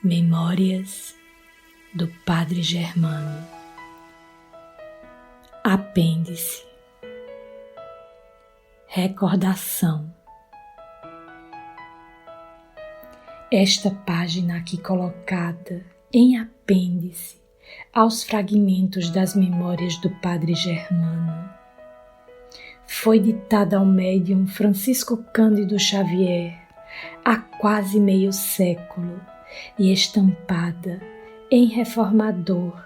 Memórias do Padre Germano. Apêndice. Recordação. Esta página aqui colocada em apêndice aos fragmentos das memórias do Padre Germano foi ditada ao médium Francisco Cândido Xavier há quase meio século e estampada em Reformador,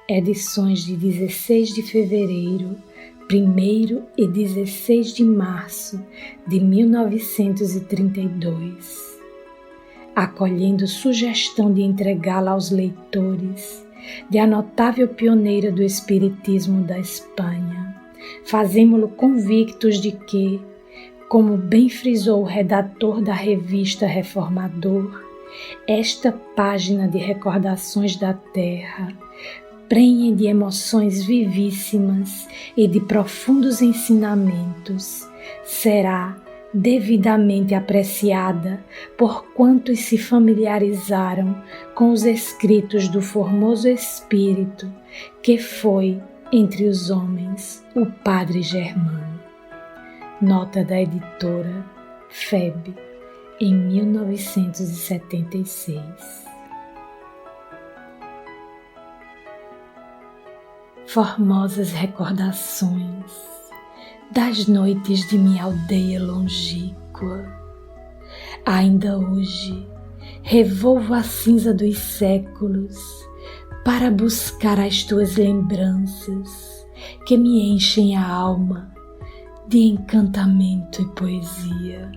edições de 16 de fevereiro, 1º e 16 de março de 1932, acolhendo sugestão de entregá-la aos leitores de a notável pioneira do Espiritismo da Espanha, fazemo-lo convictos de que, como bem frisou o redator da revista Reformador, esta página de recordações da Terra, prenhe de emoções vivíssimas e de profundos ensinamentos, será devidamente apreciada por quantos se familiarizaram com os escritos do formoso espírito que foi, entre os homens, o Padre Germano. Nota da editora FEB, em 1976. Formosas recordações das noites de minha aldeia longínqua. Ainda hoje revolvo a cinza dos séculos para buscar as tuas lembranças que me enchem a alma de encantamento e poesia.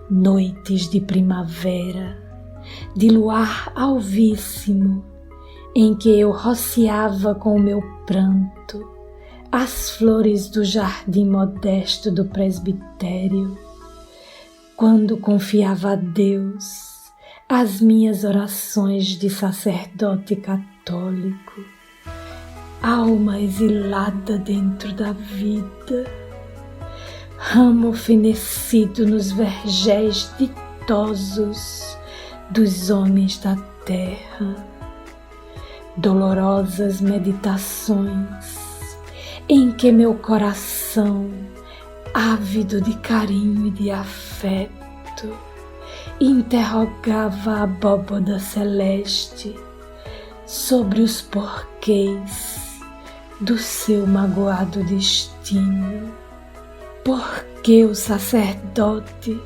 Noites de primavera, de luar alvíssimo, em que eu rociava com o meu pranto as flores do jardim modesto do presbitério, quando confiava a Deus as minhas orações de sacerdote católico, alma exilada dentro da vida, ramo fenecido nos vergéis ditosos dos homens da terra, dolorosas meditações em que meu coração, ávido de carinho e de afeto, interrogava a abóboda celeste sobre os porquês do seu magoado destino. Por que o sacerdote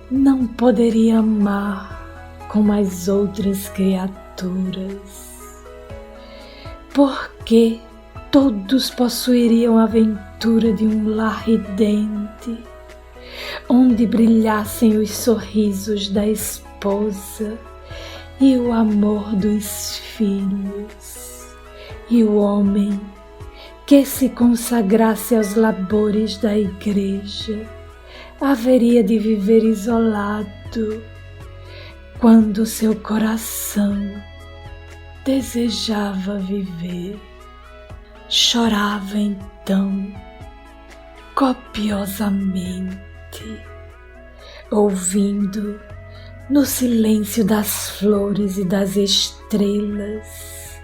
não poderia amar como as outras criaturas? Por que todos possuiriam a aventura de um lar ridente, onde brilhassem os sorrisos da esposa e o amor dos filhos, e o homem que se consagrasse aos labores da igreja haveria de viver isolado, quando seu coração desejava viver. Chorava então copiosamente, ouvindo no silêncio das flores e das estrelas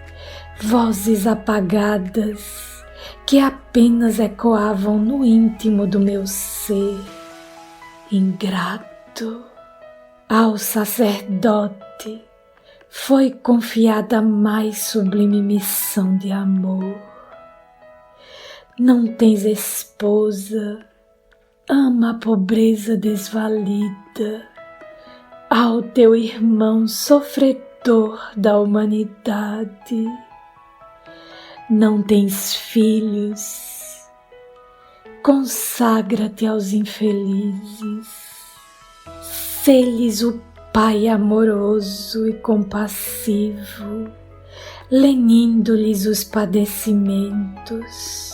vozes apagadas que apenas ecoavam no íntimo do meu ser. Ingrato, ao sacerdote foi confiada a mais sublime missão de amor. Não tens esposa, ama a pobreza desvalida, ao teu irmão sofredor da humanidade. Não tens filhos, consagra-te aos infelizes, sê-lhes o Pai amoroso e compassivo, lenindo-lhes os padecimentos,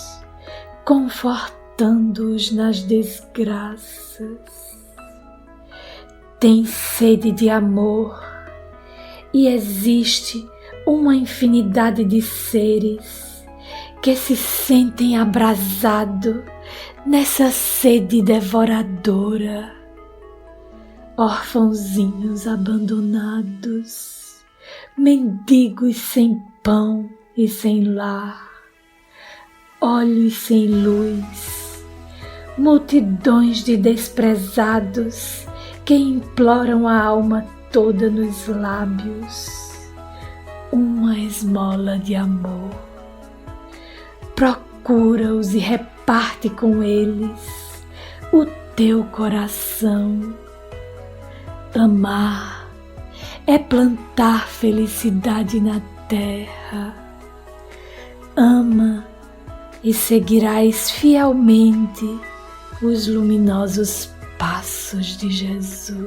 confortando-os nas desgraças. Tem sede de amor e existe uma infinidade de seres que se sentem abrasados nessa sede devoradora. órfãozinhos abandonados, mendigos sem pão e sem lar, olhos sem luz, multidões de desprezados que imploram a alma toda nos lábios, uma esmola de amor. Procura-os e reparte com eles o teu coração. Amar é plantar felicidade na terra. Ama e seguirás fielmente os luminosos passos de Jesus.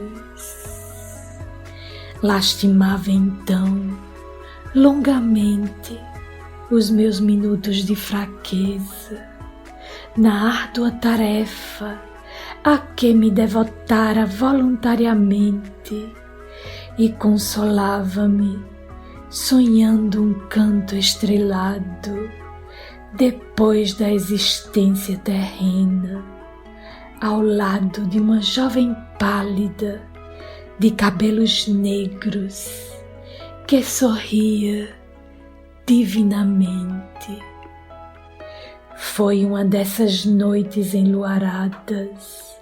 Lastimava então longamente os meus minutos de fraqueza na árdua tarefa a que me devotara voluntariamente, e consolava-me sonhando um canto estrelado depois da existência terrena, ao lado de uma jovem pálida de cabelos negros que sorria divinamente. Foi uma dessas noites enluaradas,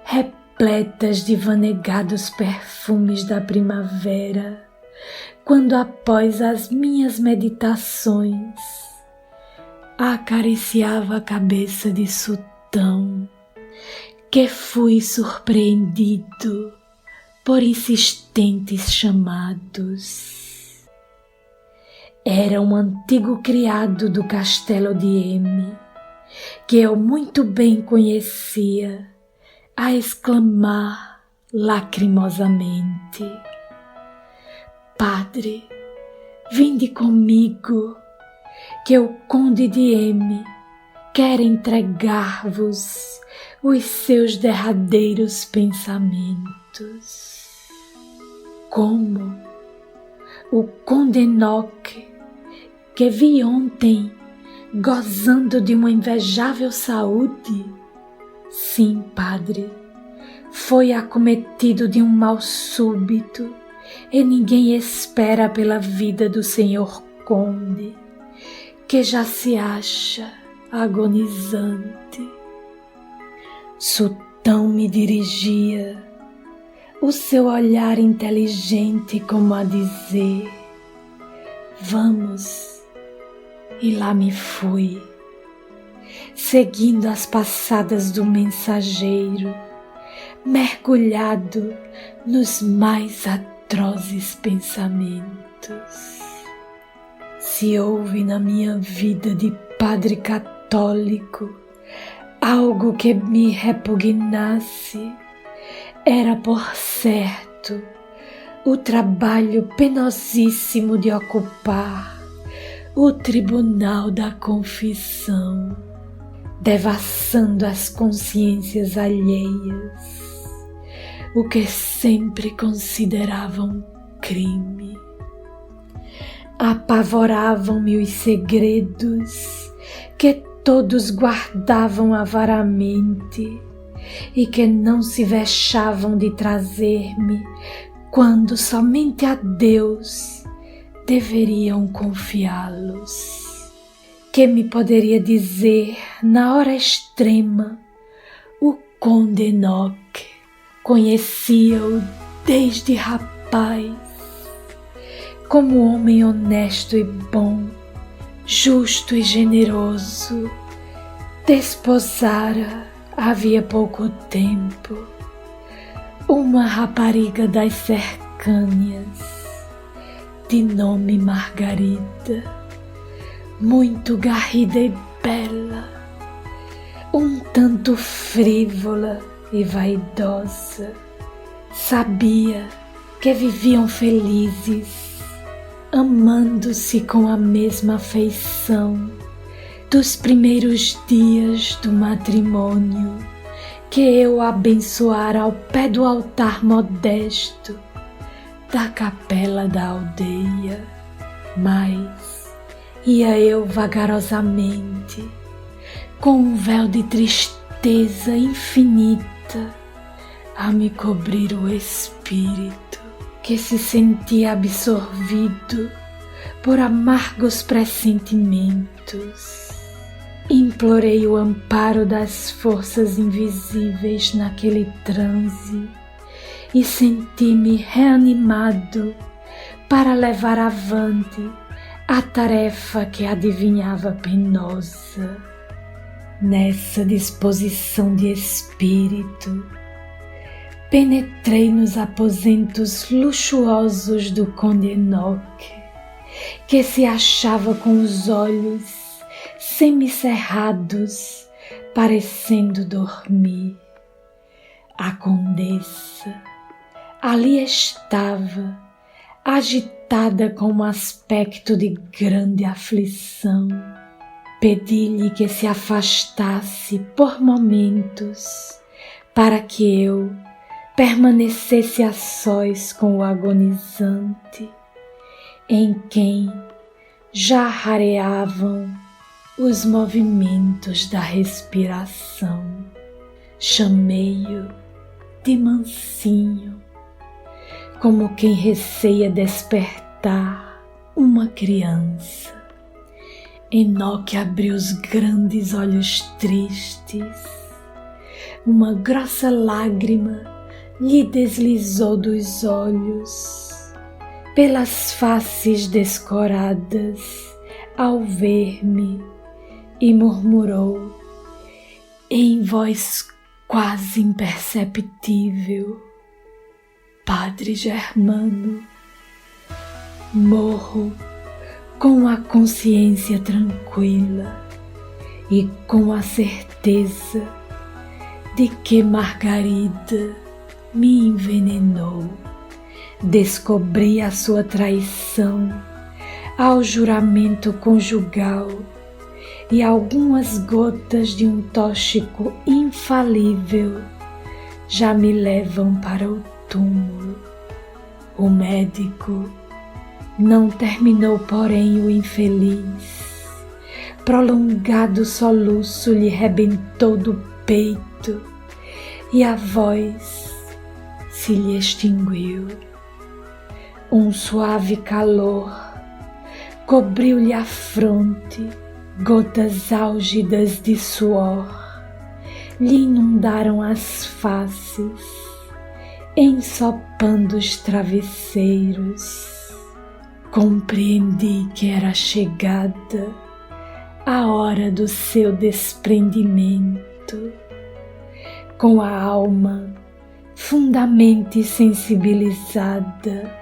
repletas de vanegados perfumes da primavera, quando após as minhas meditações acariciava a cabeça de Sultão, que fui surpreendido por insistentes chamados. Era um antigo criado do castelo de M, que eu muito bem conhecia, a exclamar lacrimosamente: Padre, vinde comigo, que o conde de M quer entregar-vos os seus derradeiros pensamentos. Como? O conde Enoque, que vi ontem gozando de uma invejável saúde? Sim, padre, foi acometido de um mal súbito e ninguém espera pela vida do senhor conde, que já se acha agonizante. Sultão me dirigia, o seu olhar inteligente como a dizer: vamos. E lá me fui, seguindo as passadas do mensageiro, mergulhado nos mais atrozes pensamentos. Se houve na minha vida de padre católico algo que me repugnasse, era por certo o trabalho penosíssimo de ocupar o tribunal da confissão, devassando as consciências alheias, o que sempre consideravam crime. Apavoravam-me os segredos que todos guardavam avaramente e que não se vexavam de trazer-me quando somente a Deus deveriam confiá-los. Que me poderia dizer na hora extrema o conde Enoque? Conhecia-o desde rapaz, como homem honesto e bom, justo e generoso. Desposara havia pouco tempo uma rapariga das cercânias, de nome Margarida, muito garrida e bela, um tanto frívola e vaidosa. Sabia que viviam felizes, amando-se com a mesma afeição dos primeiros dias do matrimônio que eu abençoara ao pé do altar modesto da capela da aldeia. Mas ia eu vagarosamente, com um véu de tristeza infinita, a me cobrir o espírito, que se sentia absorvido por amargos pressentimentos. Implorei o amparo das forças invisíveis naquele transe e senti-me reanimado para levar avante a tarefa que adivinhava penosa. Nessa disposição de espírito, penetrei nos aposentos luxuosos do Conde Enoque, que se achava com os olhos semicerrados, parecendo dormir. A condessa ali estava, agitada com um aspecto de grande aflição. Pedi-lhe que se afastasse por momentos, para que eu permanecesse a sós com o agonizante, em quem já rareavam os movimentos da respiração. Chamei-o de mansinho, como quem receia despertar uma criança. Enoque abriu os grandes olhos tristes. Uma grossa lágrima lhe deslizou dos olhos, pelas faces descoradas, ao ver-me, e murmurou, em voz quase imperceptível: Padre Germano, morro com a consciência tranquila e com a certeza de que Margarida me envenenou. Descobri a sua traição ao juramento conjugal e algumas gotas de um tóxico infalível já me levam para o túmulo. O médico não terminou, porém, o infeliz. Prolongado soluço lhe rebentou do peito e a voz se lhe extinguiu. Um suave calor cobriu-lhe a fronte, gotas álgidas de suor lhe inundaram as faces, ensopando os travesseiros. Compreendi que era chegada a hora do seu desprendimento. Com a alma fundamente sensibilizada,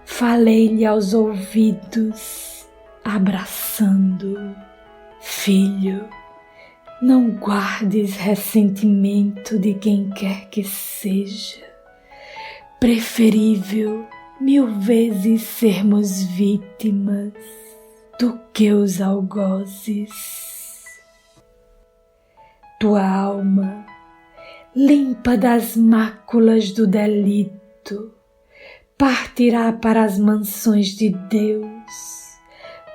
falei-lhe aos ouvidos, abraçando-o: Filho, não guardes ressentimento de quem quer que seja. Preferível 1000 vezes sermos vítimas do que os algozes. Tua alma, limpa das máculas do delito, partirá para as mansões de Deus,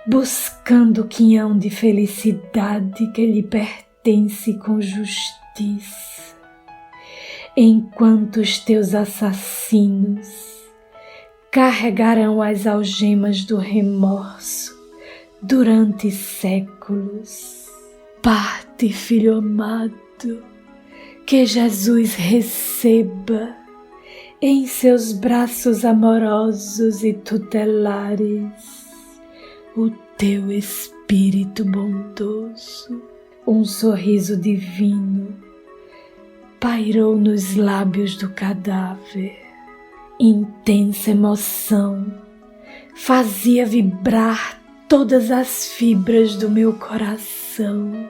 buscando o quinhão de felicidade que lhe pertence com justiça, enquanto os teus assassinos carregarão as algemas do remorso durante séculos. Parte, filho amado, que Jesus receba em seus braços amorosos e tutelares o teu espírito bondoso. Um sorriso divino pairou nos lábios do cadáver. Intensa emoção fazia vibrar todas as fibras do meu coração.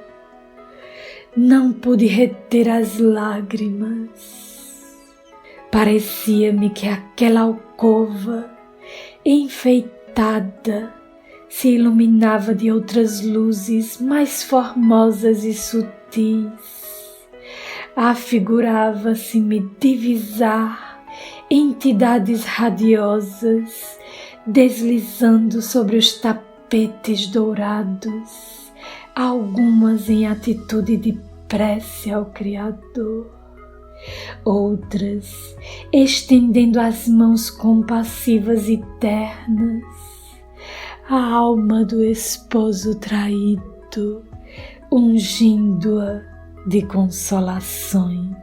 Não pude reter as lágrimas. Parecia-me que aquela alcova enfeitada se iluminava de outras luzes mais formosas e sutis. Afigurava-se-me divisar entidades radiosas deslizando sobre os tapetes dourados, algumas em atitude de prece ao Criador. Outras, estendendo as mãos compassivas e ternas, a alma do esposo traído, ungindo-a de consolações.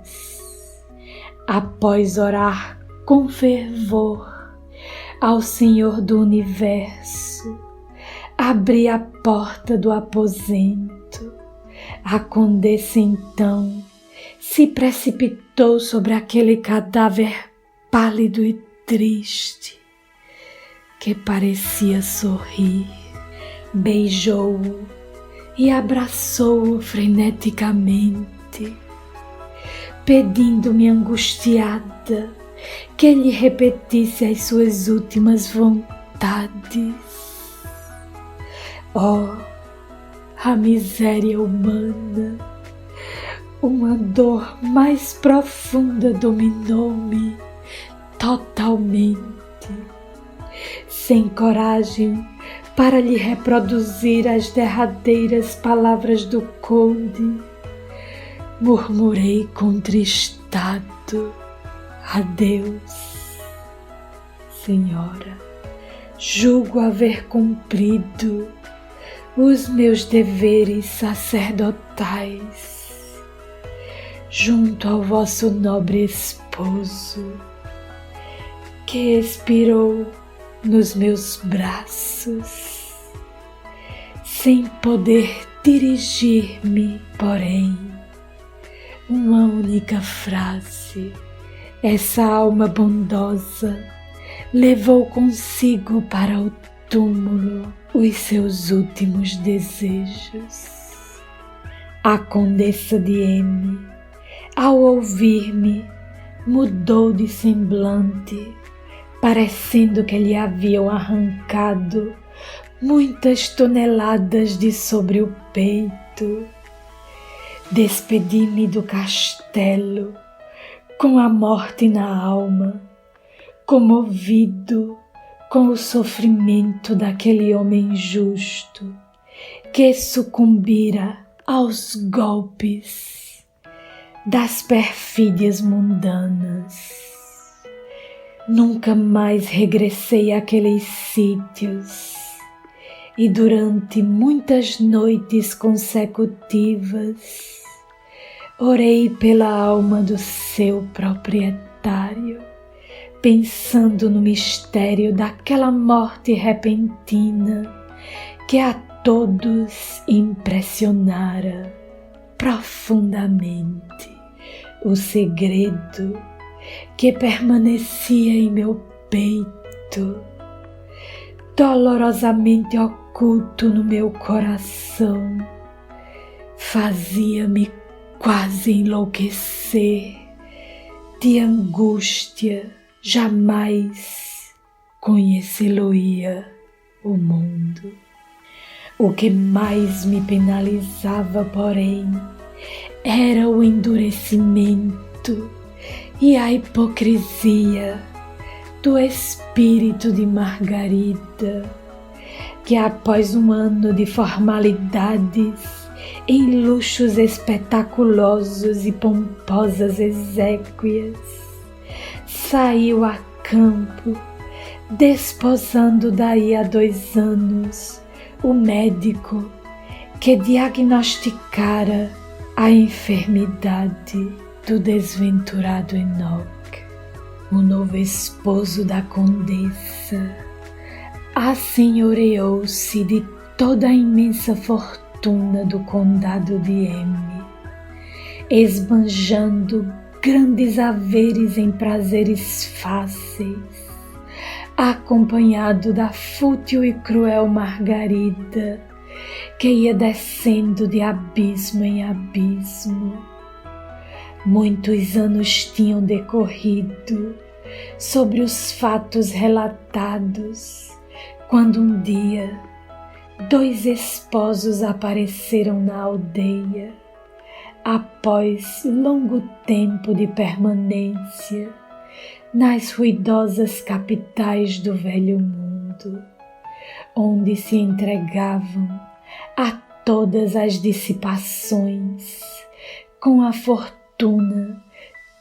Após orar com fervor ao Senhor do Universo, abri a porta do aposento. A condessa então se precipitou sobre aquele cadáver pálido e triste, que parecia sorrir, beijou-o e abraçou-o freneticamente, pedindo-me angustiada que lhe repetisse as suas últimas vontades. Oh, a miséria humana! Uma dor mais profunda dominou-me totalmente. Sem coragem para lhe reproduzir as derradeiras palavras do conde, murmurei contristado: adeus, senhora. Julgo haver cumprido os meus deveres sacerdotais junto ao vosso nobre esposo, que expirou nos meus braços, sem poder dirigir-me, porém, uma única frase. Essa alma bondosa levou consigo para o túmulo os seus últimos desejos. A Condessa de M, ao ouvir-me, mudou de semblante, parecendo que lhe haviam arrancado muitas toneladas de sobre o peito. Despedi-me do castelo com a morte na alma, comovido com o sofrimento daquele homem justo que sucumbira aos golpes das perfídias mundanas. Nunca mais regressei àqueles sítios e durante muitas noites consecutivas orei pela alma do seu proprietário, pensando no mistério daquela morte repentina que a todos impressionara profundamente. O segredo que permanecia em meu peito, dolorosamente oculto no meu coração, fazia-me quase enlouquecer de angústia. Jamais conhecê-lo-ia o mundo. O que mais me penalizava, porém, era o endurecimento e a hipocrisia do espírito de Margarida, que após um ano de formalidades em luxos espetaculosos e pomposas exéquias, saiu a campo, desposando daí a 2 anos o médico que diagnosticara a enfermidade do desventurado Enoque. O novo esposo da condessa assenhoreou-se de toda a imensa fortuna do condado de M, esbanjando grandes haveres em prazeres fáceis, acompanhado da fútil e cruel Margarida, que ia descendo de abismo em abismo. Muitos anos tinham decorrido sobre os fatos relatados, quando um dia 2 esposos apareceram na aldeia, após longo tempo de permanência nas ruidosas capitais do velho mundo, onde se entregavam a todas as dissipações, com a fortuna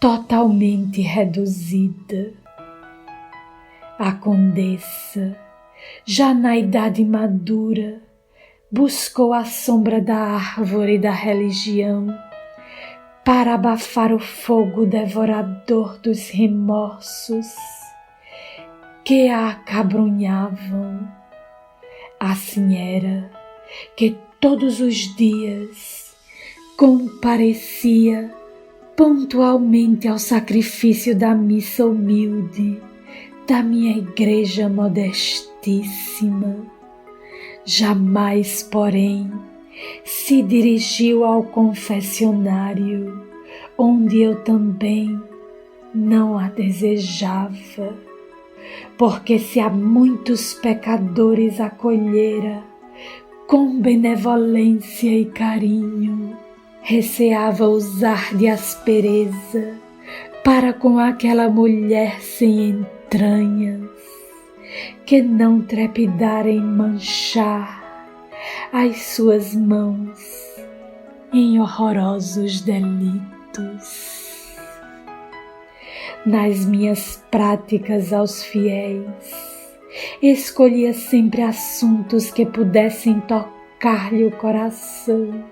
totalmente reduzida. A condessa, já na idade madura, buscou a sombra da árvore da religião para abafar o fogo devorador dos remorsos que a acabrunhavam. Assim era que todos os dias comparecia pontualmente ao sacrifício da missa humilde da minha igreja modestíssima. Jamais, porém, se dirigiu ao confessionário, onde eu também não a desejava, porque se a muitos pecadores acolhera com benevolência e carinho, receava usar de aspereza para com aquela mulher sem entranhas, que não trepidara em manchar as suas mãos em horrorosos delitos. Nas minhas práticas aos fiéis, escolhia sempre assuntos que pudessem tocar-lhe o coração,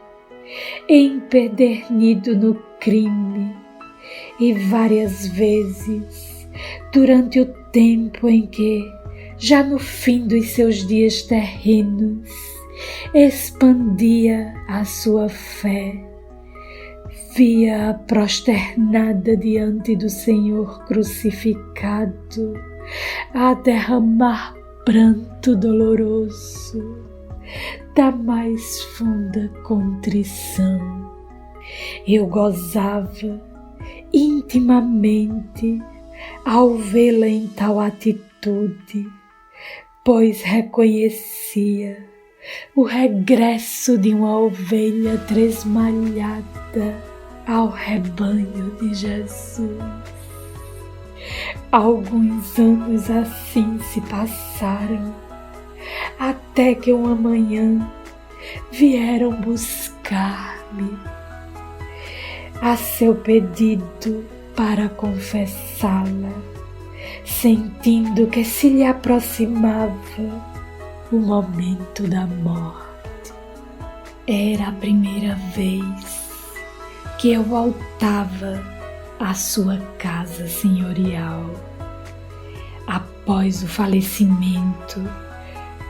empedernido no crime, e várias vezes, durante o tempo em que, já no fim dos seus dias terrenos, expandia a sua fé, via-a prosternada diante do Senhor crucificado, a derramar pranto doloroso da mais funda contrição. Eu gozava intimamente ao vê-la em tal atitude, pois reconhecia o regresso de uma ovelha tresmalhada ao rebanho de Jesus. Alguns anos assim se passaram, até que uma manhã vieram buscar-me a seu pedido para confessá-la, sentindo que se lhe aproximava o momento da morte. Era a primeira vez que eu voltava à sua casa senhorial, após o falecimento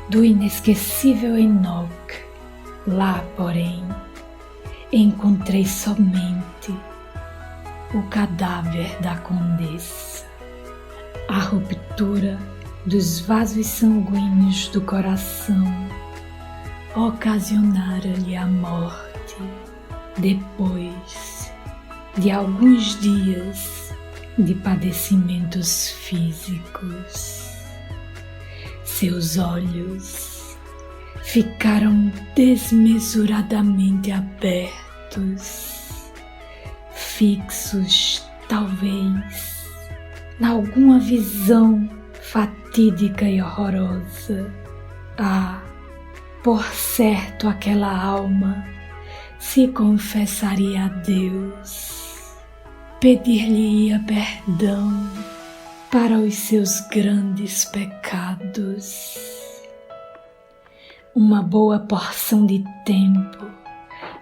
do inesquecível Enoque. Lá, porém, encontrei somente o cadáver da condessa. A ruptura dos vasos sanguíneos do coração ocasionara-lhe a morte depois de alguns dias de padecimentos físicos. Seus olhos ficaram desmesuradamente abertos, fixos, talvez, em alguma visão fatídica e horrorosa. Ah, por certo aquela alma se confessaria a Deus, pedir-lhe-ia perdão para os seus grandes pecados. Uma boa porção de tempo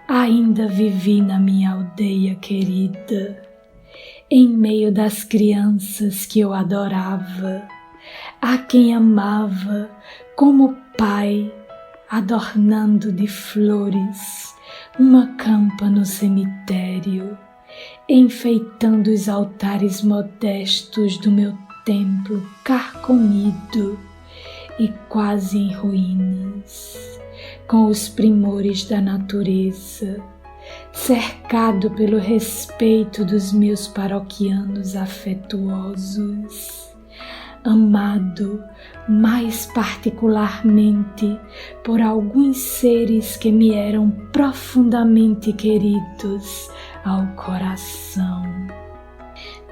ainda vivi na minha aldeia querida, em meio das crianças que eu adorava, a quem amava como pai, adornando de flores uma campa no cemitério, enfeitando os altares modestos do meu templo carcomido e quase em ruínas, com os primores da natureza, cercado pelo respeito dos meus paroquianos afetuosos, amado mais particularmente por alguns seres que me eram profundamente queridos ao coração,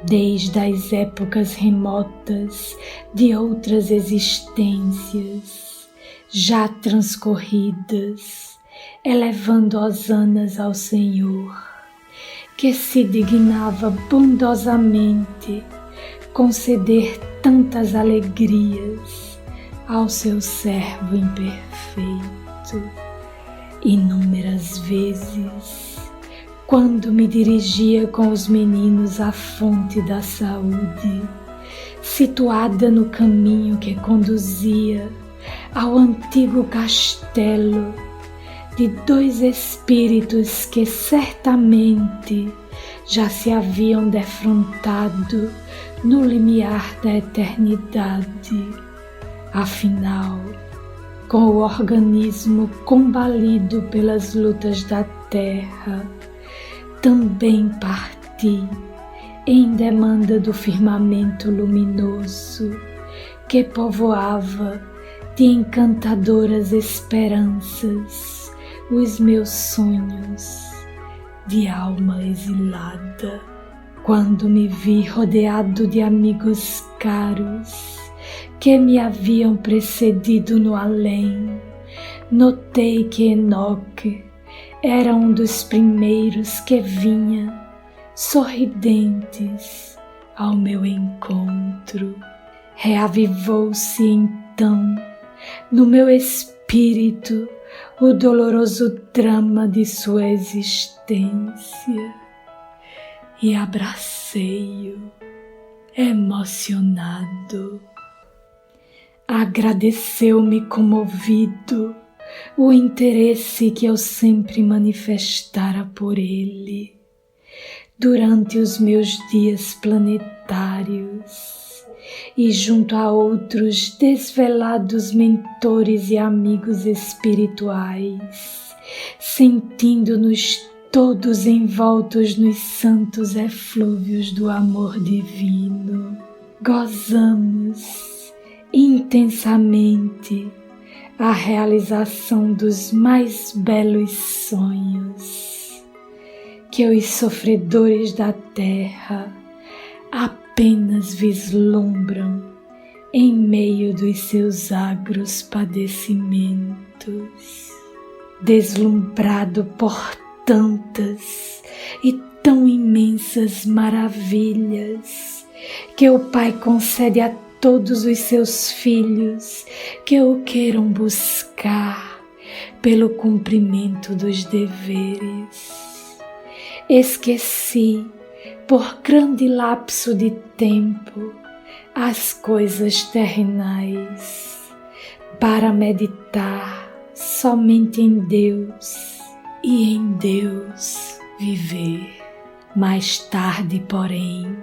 desde as épocas remotas de outras existências já transcorridas, elevando hosanas ao Senhor, que se dignava bondosamente conceder tantas alegrias ao seu servo imperfeito. Inúmeras vezes, quando me dirigia com os meninos à fonte da saúde, situada no caminho que conduzia ao antigo castelo de dois espíritos que certamente já se haviam defrontado no limiar da eternidade. Afinal, com o organismo combalido pelas lutas da terra, também parti em demanda do firmamento luminoso que povoava de encantadoras esperanças os meus sonhos de alma exilada. Quando me vi rodeado de amigos caros que me haviam precedido no além, notei que Enoque era um dos primeiros que vinha, sorridentes, ao meu encontro. Reavivou-se então no meu espírito o doloroso drama de sua existência e abracei-o, emocionado. Agradeceu-me comovido o interesse que eu sempre manifestara por ele durante os meus dias planetários e junto a outros desvelados mentores e amigos espirituais, sentindo-nos todos envoltos nos santos eflúvios do amor divino. Gozamos intensamente a realização dos mais belos sonhos que os sofredores da terra apenas vislumbram em meio dos seus agros padecimentos. Deslumbrado por tantas e tão imensas maravilhas que o Pai concede a todos os seus filhos que o queiram buscar pelo cumprimento dos deveres, esqueci, por grande lapso de tempo, as coisas terrenais, para meditar somente em Deus e em Deus viver. Mais tarde, porém,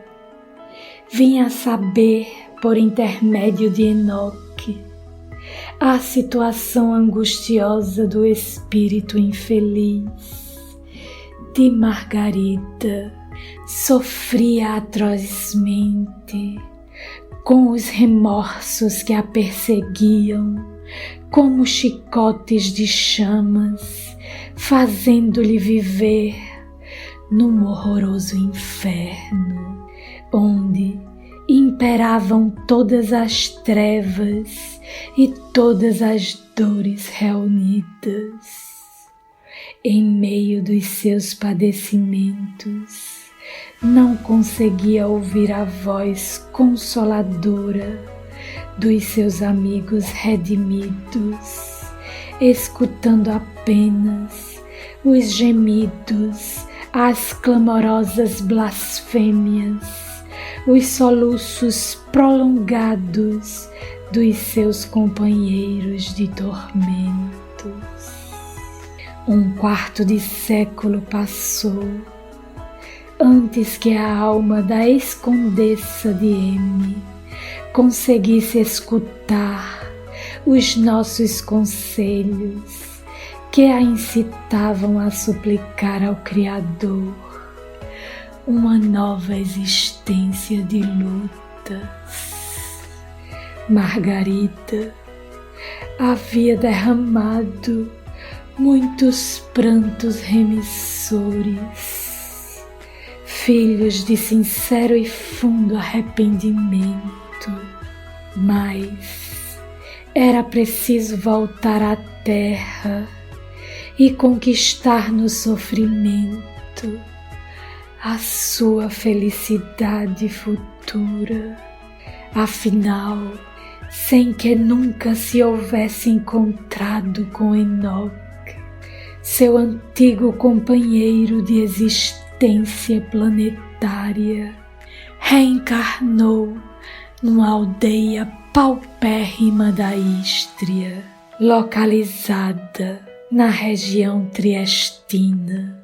vim a saber, por intermédio de Enoque, a situação angustiosa do espírito infeliz de Margarida. Sofria atrozmente com os remorsos que a perseguiam como chicotes de chamas, fazendo-lhe viver num horroroso inferno, onde imperavam todas as trevas e todas as dores reunidas. Em meio dos seus padecimentos, não conseguia ouvir a voz consoladora dos seus amigos redimidos, escutando apenas os gemidos, as clamorosas blasfêmias, os soluços prolongados dos seus companheiros de tormentos. Um quarto de século passou antes que a alma da ex-condessa de M conseguisse escutar os nossos conselhos que a incitavam a suplicar ao Criador uma nova existência de lutas. Margarida havia derramado muitos prantos remissores, filhos de sincero e fundo arrependimento, mas era preciso voltar à terra e conquistar no sofrimento a sua felicidade futura. Afinal, sem que nunca se houvesse encontrado com Enoque, seu antigo companheiro de existência planetária, reencarnou numa aldeia paupérrima da Ístria, localizada na região triestina.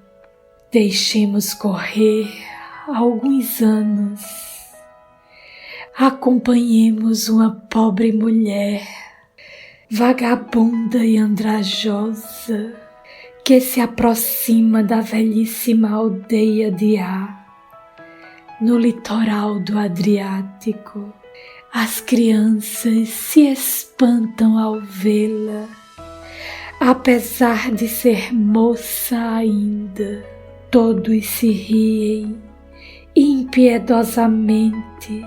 Deixemos correr alguns anos. Acompanhemos uma pobre mulher, vagabunda e andrajosa, que se aproxima da velhíssima aldeia de Á, no litoral do Adriático. As crianças se espantam ao vê-la, apesar de ser moça ainda. Todos se riem impiedosamente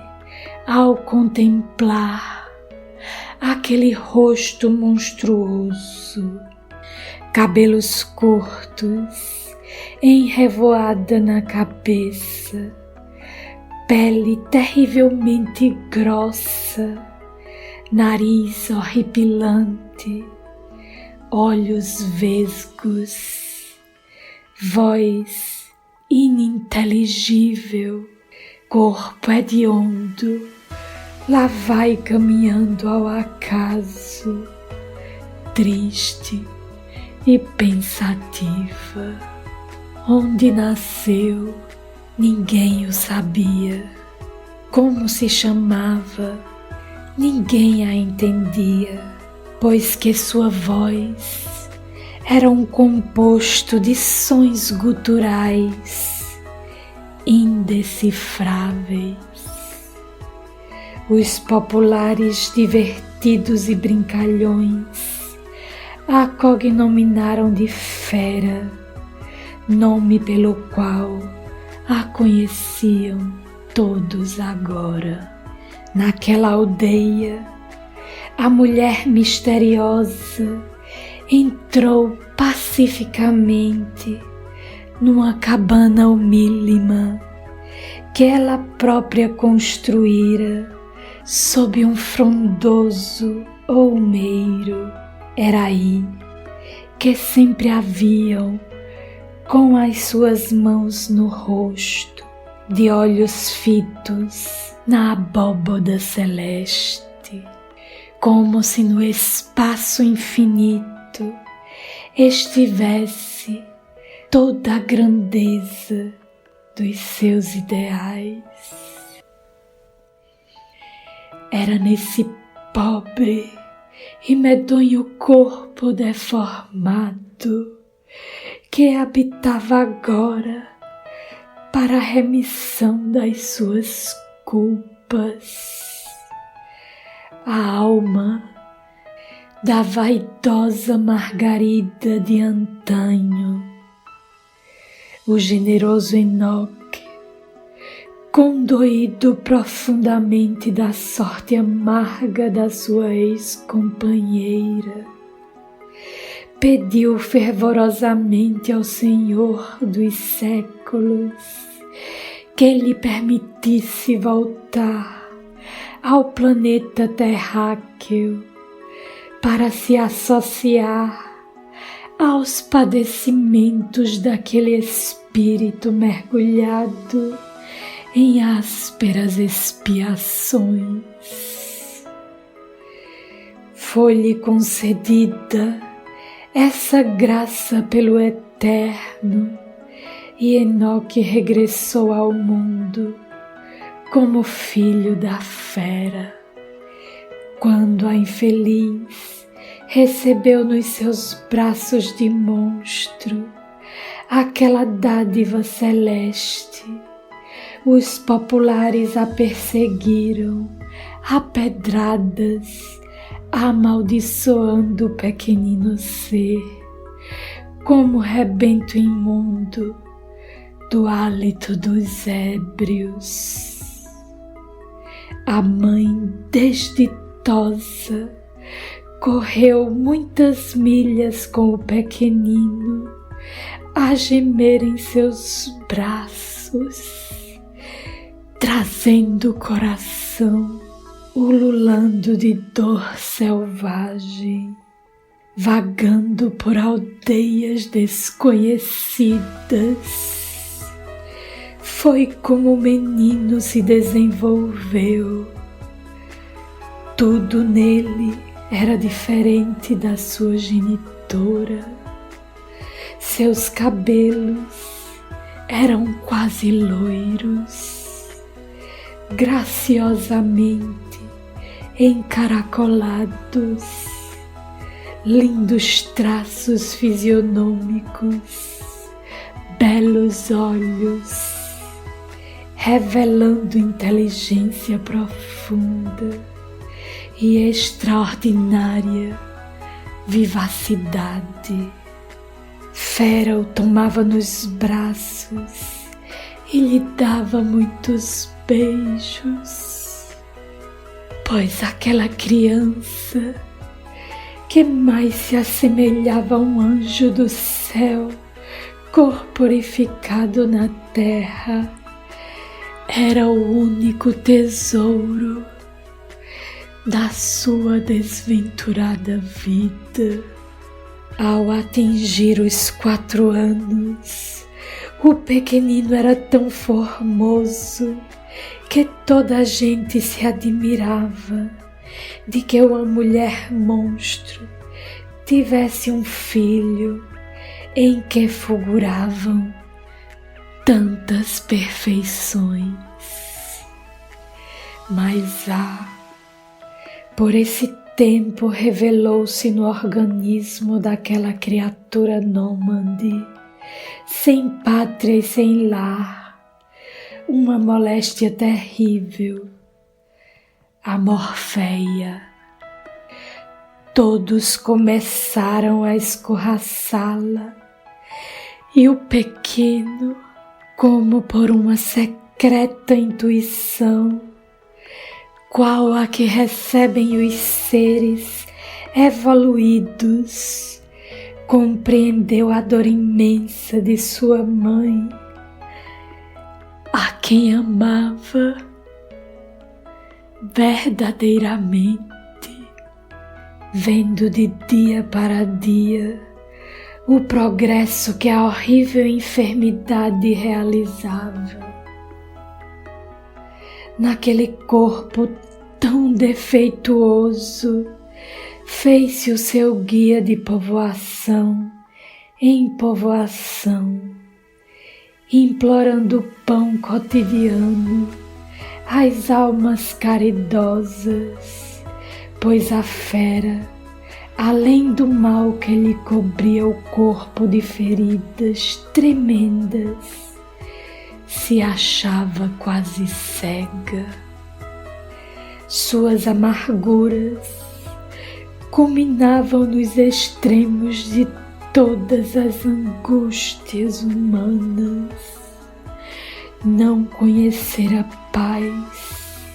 ao contemplar aquele rosto monstruoso, cabelos curtos, enrevoada na cabeça, pele terrivelmente grossa, nariz horripilante, olhos vesgos, voz ininteligível, corpo hediondo, lá vai caminhando ao acaso, triste e pensativa. Onde nasceu, ninguém o sabia. Como se chamava, ninguém a entendia, pois que sua voz era um composto de sons guturais indecifráveis. Os populares divertidos e brincalhões a cognominaram de Fera, nome pelo qual a conheciam todos agora. Naquela aldeia, a mulher misteriosa entrou pacificamente numa cabana humílima que ela própria construíra sob um frondoso olmeiro. Era aí que sempre a viam com as suas mãos no rosto, de olhos fitos na abóboda celeste, como se no espaço infinito estivesse toda a grandeza dos seus ideais. Era nesse pobre e medonho corpo deformado que habitava agora para a remissão das suas culpas a alma da vaidosa Margarida de antanho. O generoso Enoque, condoído profundamente da sorte amarga da sua ex-companheira, pediu fervorosamente ao Senhor dos séculos que lhe permitisse voltar ao planeta terráqueo para se associar aos padecimentos daquele espírito mergulhado em ásperas expiações. Foi-lhe concedida essa graça pelo Eterno e Enoque regressou ao mundo como filho da Fera. Quando a infeliz recebeu nos seus braços de monstro aquela dádiva celeste, os populares a perseguiram a pedradas, amaldiçoando o pequenino ser como rebento imundo do hálito dos ébrios. A mãe desditosa correu muitas milhas com o pequenino a gemer em seus braços, braços, trazendo o coração ululando de dor selvagem, vagando por aldeias desconhecidas. Foi como o menino se desenvolveu. Tudo nele era diferente da sua genitora. Seus cabelos eram quase loiros, graciosamente encaracolados, lindos traços fisionômicos, belos olhos, revelando inteligência profunda e extraordinária vivacidade. Fera o tomava nos braços e lhe dava muitos beijos, pois aquela criança que mais se assemelhava a um anjo do céu corporificado na terra era o único tesouro da sua desventurada vida. Ao atingir os 4 anos, o pequenino era tão formoso que toda a gente se admirava de que uma mulher monstro tivesse um filho em que fulguravam tantas perfeições. Mas por esse tempo revelou-se no organismo daquela criatura nômade, sem pátria e sem lar, uma moléstia terrível, a morféia. Todos começaram a escorraçá-la e o pequeno, como por uma secreta intuição, qual a que recebem os seres evoluídos, compreendeu a dor imensa de sua mãe, a quem amava verdadeiramente, vendo de dia para dia o progresso que a horrível enfermidade realizava. Naquele corpo tão defeituoso, fez-se o seu guia de povoação em povoação, implorando o pão cotidiano às almas caridosas, pois a fera, além do mal que lhe cobria o corpo de feridas tremendas, se achava quase cega. Suas amarguras culminavam nos extremos de todas as angústias humanas. Não conhecera paz,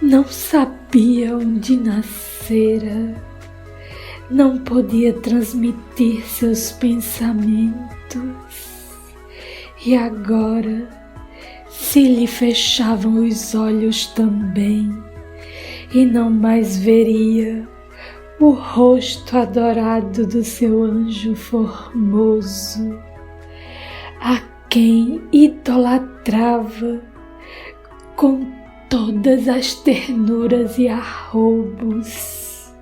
não sabia onde nascera, não podia transmitir seus pensamentos. E agora se lhe fechavam os olhos também, e não mais veria o rosto adorado do seu anjo formoso, a quem idolatrava com todas as ternuras e arroubos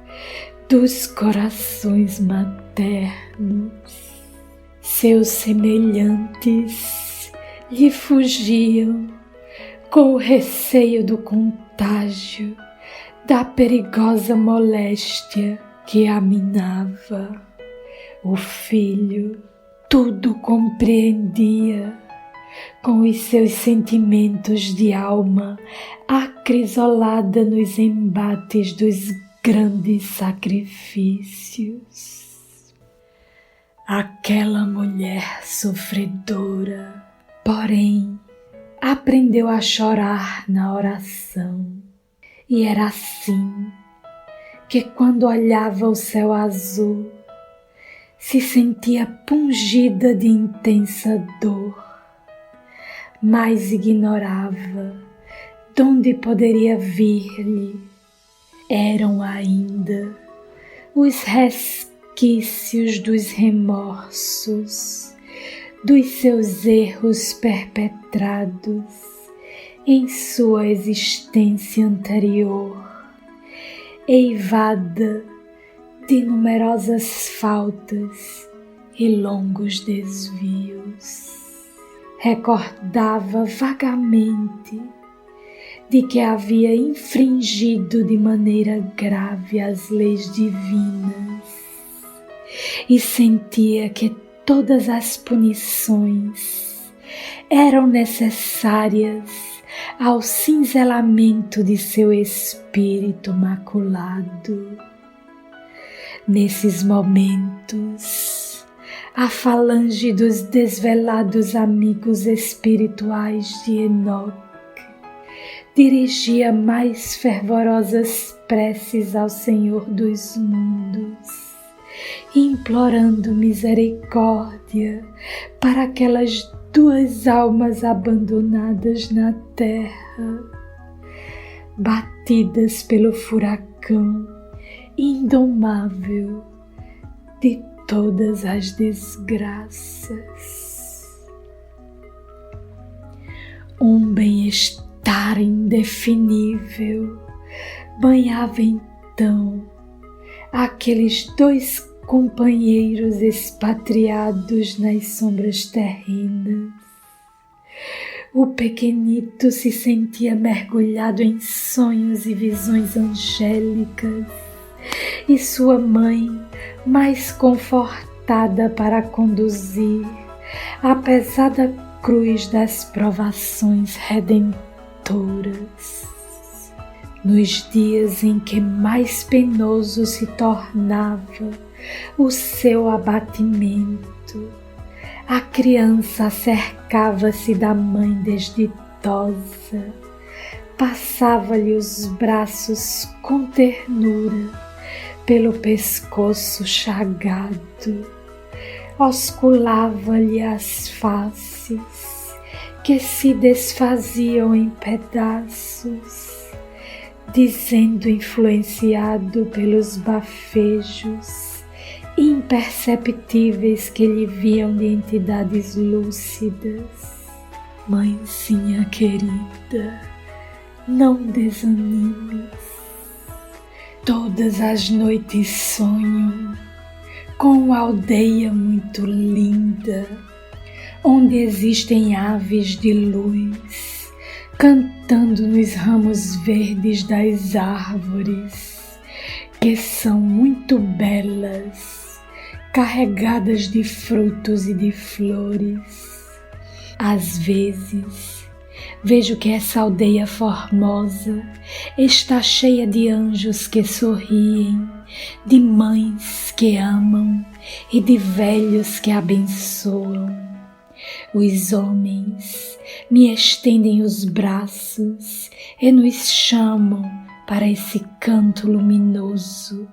dos corações maternos. Seus semelhantes lhe fugiam com o receio do contágio da perigosa moléstia que a minava. O filho tudo compreendia com os seus sentimentos de alma acrisolada nos embates dos grandes sacrifícios. Aquela mulher sofredora, porém, aprendeu a chorar na oração, e era assim que, quando olhava o céu azul, se sentia pungida de intensa dor. mas ignorava donde poderia vir-lhe. Eram ainda os resquícios dos remorsos, dos seus erros perpetrados em sua existência anterior, eivada de numerosas faltas e longos desvios. Recordava vagamente de que havia infringido de maneira grave as leis divinas e sentia que todas as punições eram necessárias ao cinzelamento de seu espírito maculado. Nesses momentos, a falange dos desvelados amigos espirituais de Enoque dirigia mais fervorosas preces ao Senhor dos mundos, implorando misericórdia para aquelas duas almas abandonadas na terra, batidas pelo furacão indomável de todas as desgraças. Um bem-estar indefinível banhava então aqueles dois companheiros expatriados nas sombras terrenas. O pequenito se sentia mergulhado em sonhos e visões angélicas, e sua mãe mais confortada para conduzir a pesada cruz das provações redentoras. Nos dias em que mais penoso se tornava o seu abatimento, a criança cercava-se da mãe desditosa, passava-lhe os braços com ternura pelo pescoço chagado, osculava-lhe as faces que se desfaziam em pedaços, dizendo, influenciado pelos bafejos imperceptíveis que lhe vinham de entidades lúcidas: mãezinha querida, não desanimes. Todas as noites sonho com uma aldeia muito linda, onde existem aves de luz cantando nos ramos verdes das árvores, que são muito belas, carregadas de frutos e de flores. Às vezes, vejo que essa aldeia formosa está cheia de anjos que sorriem, de mães que amam e de velhos que abençoam. Os homens me estendem os braços e nos chamam para esse canto luminoso,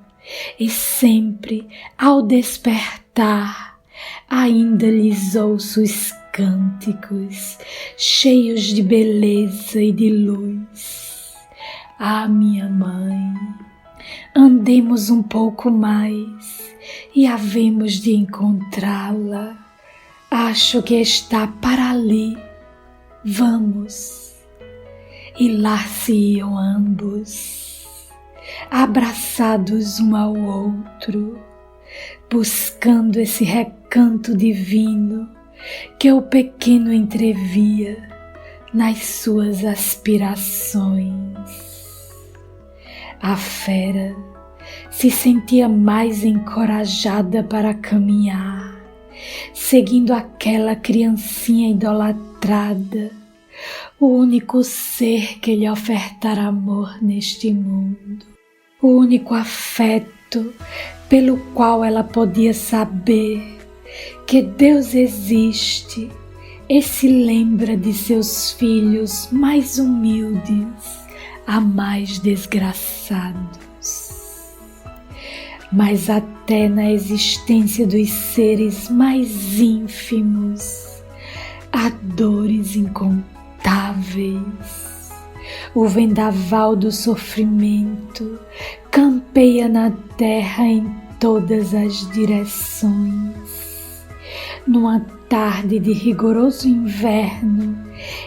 e sempre ao despertar ainda lhes ouço os cânticos cheios de beleza e de luz. Ah, minha mãe, andemos um pouco mais e havemos de encontrá-la. Acho que está para ali. Vamos. E lá se iam ambos, abraçados um ao outro, buscando esse recanto divino que o pequeno entrevia nas suas aspirações. A fera se sentia mais encorajada para caminhar, seguindo aquela criancinha idolatrada, o único ser que lhe ofertara amor neste mundo, o único afeto pelo qual ela podia saber que Deus existe e se lembra de seus filhos mais humildes a mais desgraçados. Mas até na existência dos seres mais ínfimos há dores incontáveis. O vendaval do sofrimento campeia na terra em todas as direções. Numa tarde de rigoroso inverno,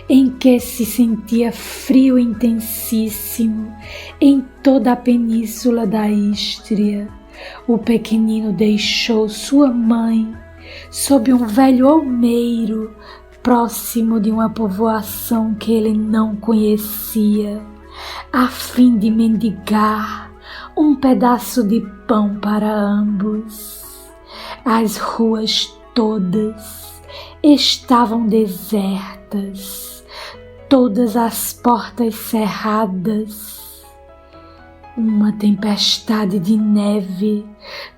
em que se sentia frio intensíssimo em toda a península da Ístria, o pequenino deixou sua mãe sob um velho olmeiro próximo de uma povoação que ele não conhecia, a fim de mendigar um pedaço de pão para ambos. As ruas todas estavam desertas, todas as portas cerradas. Uma tempestade de neve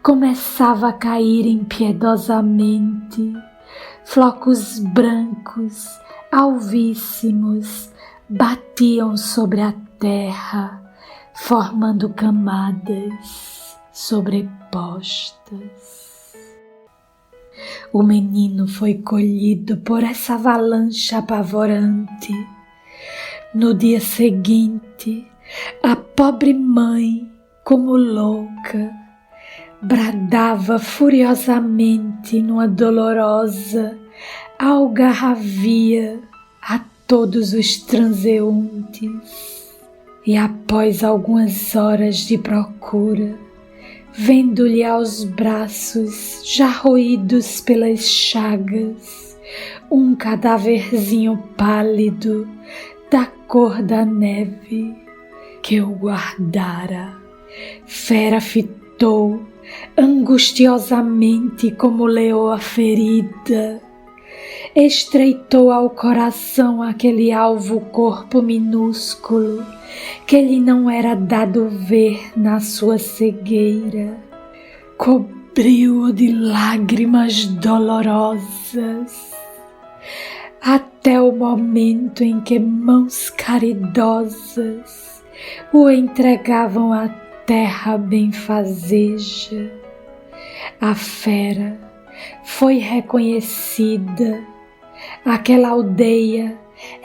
começava a cair impiedosamente. Flocos brancos, alvíssimos, batiam sobre a terra, formando camadas sobrepostas. O menino foi colhido por essa avalanche apavorante. No dia seguinte, a pobre mãe, como louca, bradava furiosamente numa dolorosa algarravia a todos os transeuntes. E após algumas horas de procura, vendo-lhe aos braços já roídos pelas chagas, um cadáverzinho pálido da cor da neve que eu guardara, fera fitou angustiosamente como leoa ferida, estreitou ao coração aquele alvo corpo minúsculo que lhe não era dado ver na sua cegueira, cobriu-o de lágrimas dolorosas, até o momento em que mãos caridosas o entregavam à terra benfazeja. A fera foi reconhecida. Aquela aldeia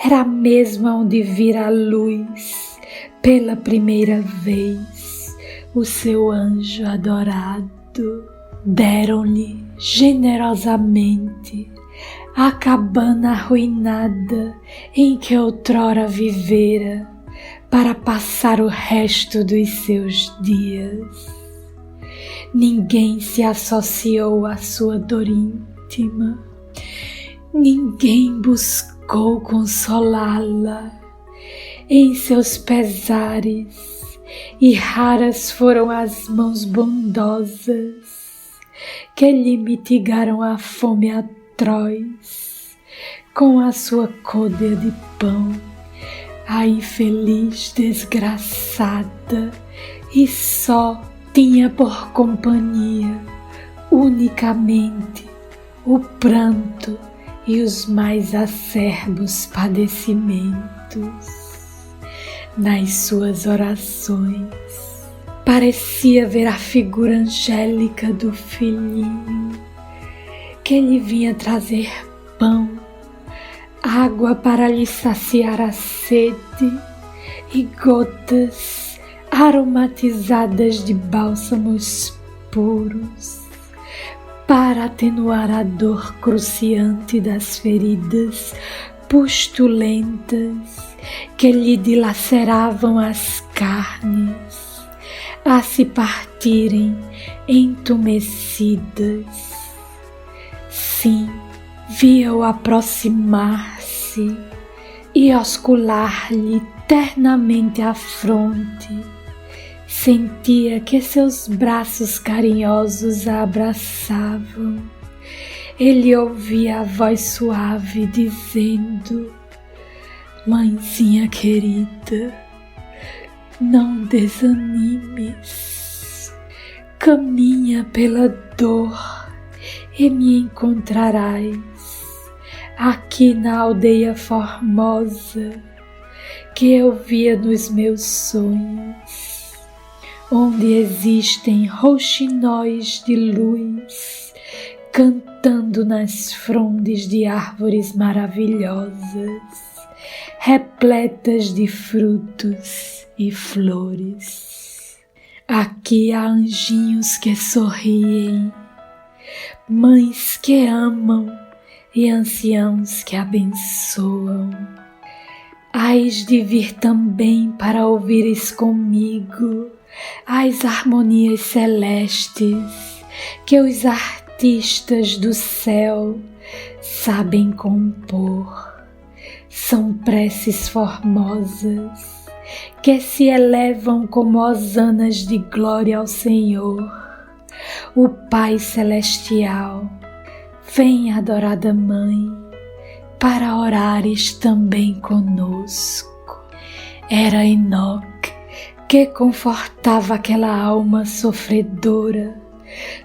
era a mesma onde vira a luz pela primeira vez o seu anjo adorado. Deram-lhe generosamente a cabana arruinada em que outrora vivera para passar o resto dos seus dias. Ninguém se associou à sua dor íntima, ninguém buscou consolá-la em seus pesares, e raras foram as mãos bondosas que lhe mitigaram a fome atroz com a sua côdea de pão. A infeliz desgraçada e só tinha por companhia unicamente o pranto e os mais acerbos padecimentos. Nas suas orações parecia ver a figura angélica do filhinho que lhe vinha trazer pão, água para lhe saciar a sede e gotas aromatizadas de bálsamos puros para atenuar a dor cruciante das feridas pustulentas que lhe dilaceravam as carnes a se partirem entumecidas. Sim, via-o aproximar-se e oscular-lhe ternamente a fronte. Sentia que seus braços carinhosos a abraçavam. Ele ouvia a voz suave dizendo: "Mãezinha querida, não desanimes. Caminha pela dor e me encontrarás aqui na aldeia formosa que eu via nos meus sonhos, onde existem rouxinóis de luz cantando nas frondes de árvores maravilhosas, repletas de frutos e flores. Aqui há anjinhos que sorriem, mães que amam e anciãos que abençoam. Hás de vir também para ouvires comigo as harmonias celestes que os artistas do céu sabem compor. São preces formosas que se elevam como hosanas de glória ao Senhor, o Pai Celestial. Vem, adorada Mãe, para orares também conosco. Era Enoque que confortava aquela alma sofredora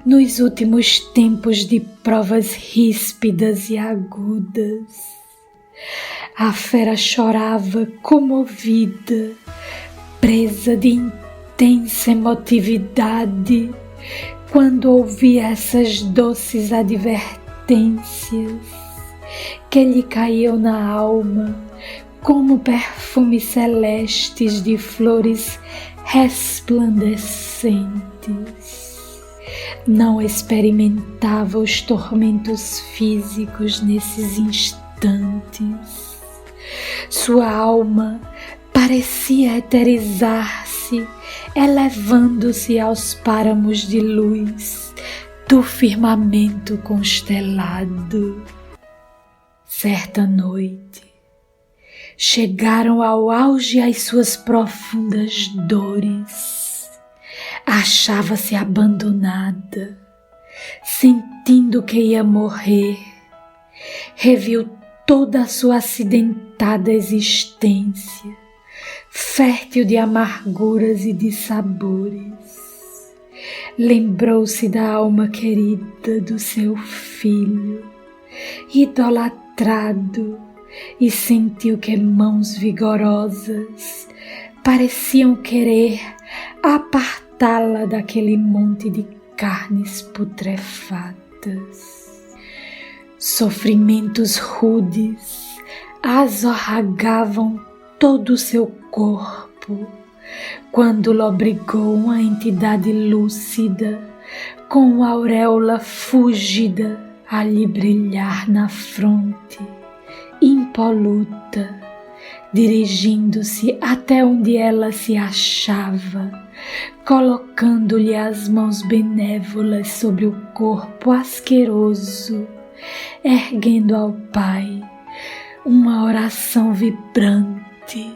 nos últimos tempos de provas ríspidas e agudas. A fera chorava comovida, presa de intensa emotividade, quando ouvia essas doces advertências que lhe caíam na alma como perfumes celestes de flores resplandecentes. Não experimentava os tormentos físicos nesses instantes. Sua alma parecia eterizar-se, elevando-se aos páramos de luz do firmamento constelado. Certa noite, chegaram ao auge as suas profundas dores. Achava-se abandonada, sentindo que ia morrer. Reviu toda a sua acidentada existência, fértil de amarguras e de sabores. Lembrou-se da alma querida do seu filho, idolatrado, e sentiu que mãos vigorosas pareciam querer apartá-la daquele monte de carnes putrefatas. Sofrimentos rudes azorragavam todo o seu corpo quando lobrigou uma entidade lúcida com uma auréola fúlgida a lhe brilhar na fronte, impoluta, dirigindo-se até onde ela se achava, colocando-lhe as mãos benévolas sobre o corpo asqueroso, erguendo ao Pai uma oração vibrante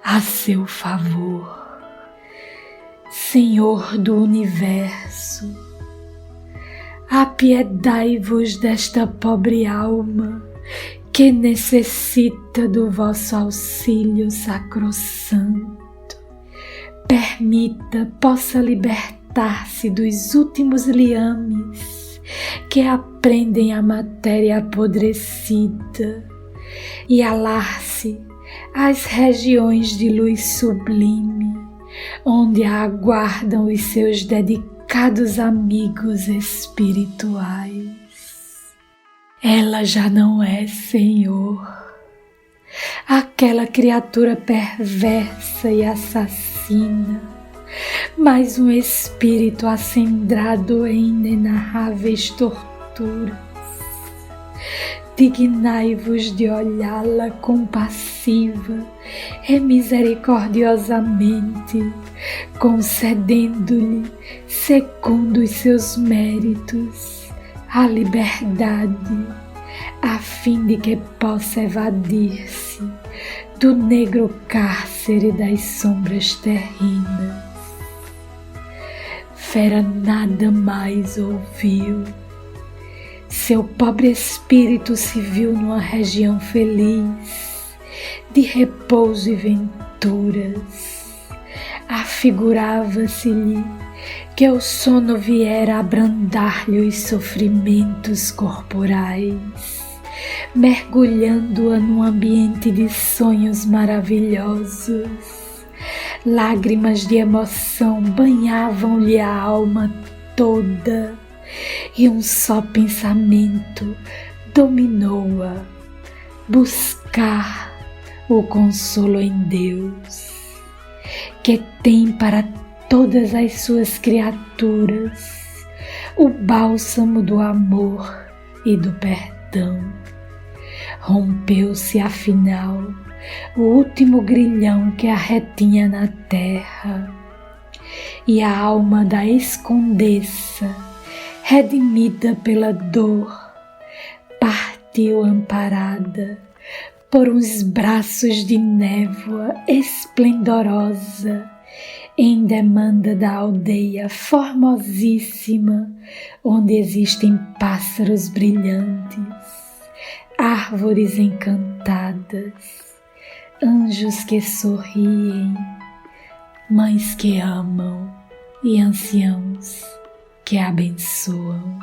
a seu favor. Senhor do Universo, apiedai-vos desta pobre alma que necessita do vosso auxílio sacrossanto. Permita possa libertar-se dos últimos liames que aprendem a matéria apodrecida e alar-se às regiões de luz sublime, onde a aguardam os seus dedicados amigos espirituais. Ela já não é, Senhor, aquela criatura perversa e assassina, mas um espírito acendrado em inenarráveis torturas. Dignai-vos de olhá-la compassiva e misericordiosamente, concedendo-lhe, segundo os seus méritos, a liberdade, a fim de que possa evadir-se do negro cárcere das sombras terrenas. Fera nada mais ouviu. Seu pobre espírito se viu numa região feliz, de repouso e venturas. Afigurava-se-lhe que o sono viera abrandar-lhe os sofrimentos corporais, mergulhando-a num ambiente de sonhos maravilhosos. Lágrimas de emoção banhavam-lhe a alma toda, e um só pensamento dominou-a: buscar o consolo em Deus, que tem para todas as suas criaturas o bálsamo do amor e do perdão. Rompeu-se afinal o último grilhão que a retinha na terra, e a alma da escondessa, redimida pela dor, partiu amparada por uns braços de névoa esplendorosa, em demanda da aldeia formosíssima, onde existem pássaros brilhantes, árvores encantadas, anjos que sorriem, mães que amam e anciãos que abençoam.